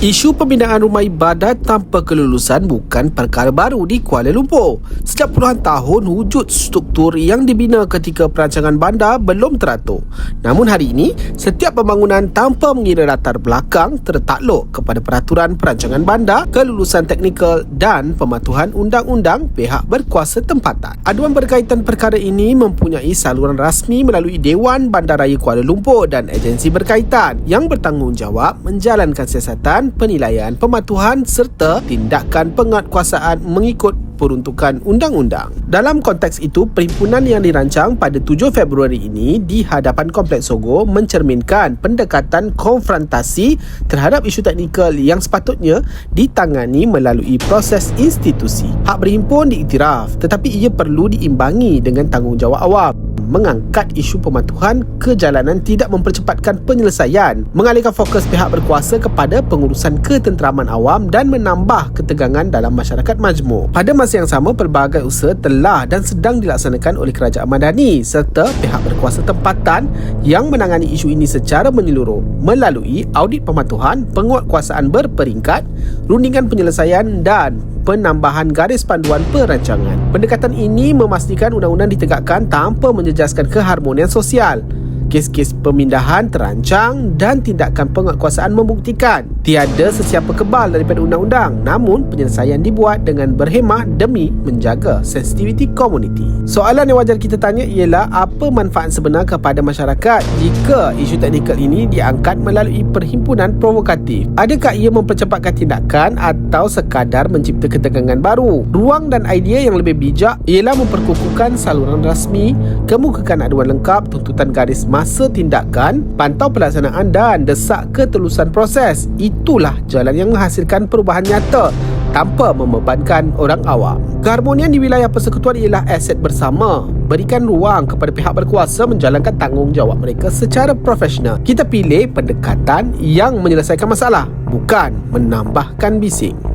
Isu pemindahan rumah ibadat tanpa kelulusan bukan perkara baru di Kuala Lumpur. Sejak puluhan tahun, wujud struktur yang dibina ketika perancangan bandar belum teratur. Namun hari ini, setiap pembangunan tanpa mengira latar belakang tertakluk kepada peraturan perancangan bandar, kelulusan teknikal dan pematuhan undang-undang pihak berkuasa tempatan. Aduan berkaitan perkara ini mempunyai saluran rasmi melalui Dewan Bandaraya Kuala Lumpur dan agensi berkaitan yang bertanggungjawab menjalankan siasatan penilaian, pematuhan serta tindakan penguatkuasaan mengikut peruntukan undang-undang. Dalam konteks itu, perhimpunan yang dirancang pada 7 Februari ini di hadapan Kompleks Sogo mencerminkan pendekatan konfrontasi terhadap isu teknikal yang sepatutnya ditangani melalui proses institusi. Hak berhimpun diiktiraf, tetapi ia perlu diimbangi dengan tanggungjawab awam. Mengangkat isu pematuhan ke jalanan tidak mempercepatkan penyelesaian, mengalihkan fokus pihak berkuasa kepada pengurusan ketenteraman awam dan menambah ketegangan dalam masyarakat majmuk. Pada masa yang sama, pelbagai usaha telah dan sedang dilaksanakan oleh Kerajaan Madani serta pihak berkuasa tempatan yang menangani isu ini secara menyeluruh melalui audit pematuhan, penguatkuasaan berperingkat, rundingan penyelesaian dan penambahan garis panduan perancangan. Pendekatan ini memastikan undang-undang ditegakkan tanpa menjejaskan keharmonian sosial. Kes-kes pemindahan terancang dan tindakan penguatkuasaan membuktikan tiada sesiapa kebal daripada undang-undang, namun penyelesaian dibuat dengan berhemah demi menjaga sensitiviti komuniti. Soalan yang wajar kita tanya ialah apa manfaat sebenar kepada masyarakat jika isu teknikal ini diangkat melalui perhimpunan provokatif? Adakah ia mempercepatkan tindakan atau sekadar mencipta ketegangan baru? Ruang dan idea yang lebih bijak ialah memperkukuhkan saluran rasmi, kemukakan aduan lengkap, tuntutan garis masa tindakan, pantau pelaksanaan dan desak ketulusan proses. Itulah jalan yang menghasilkan perubahan nyata tanpa membebankan orang awam. Keharmonian di wilayah persekutuan ialah aset bersama. Berikan ruang kepada pihak berkuasa menjalankan tanggungjawab mereka secara profesional. Kita pilih pendekatan yang menyelesaikan masalah, bukan menambahkan bising.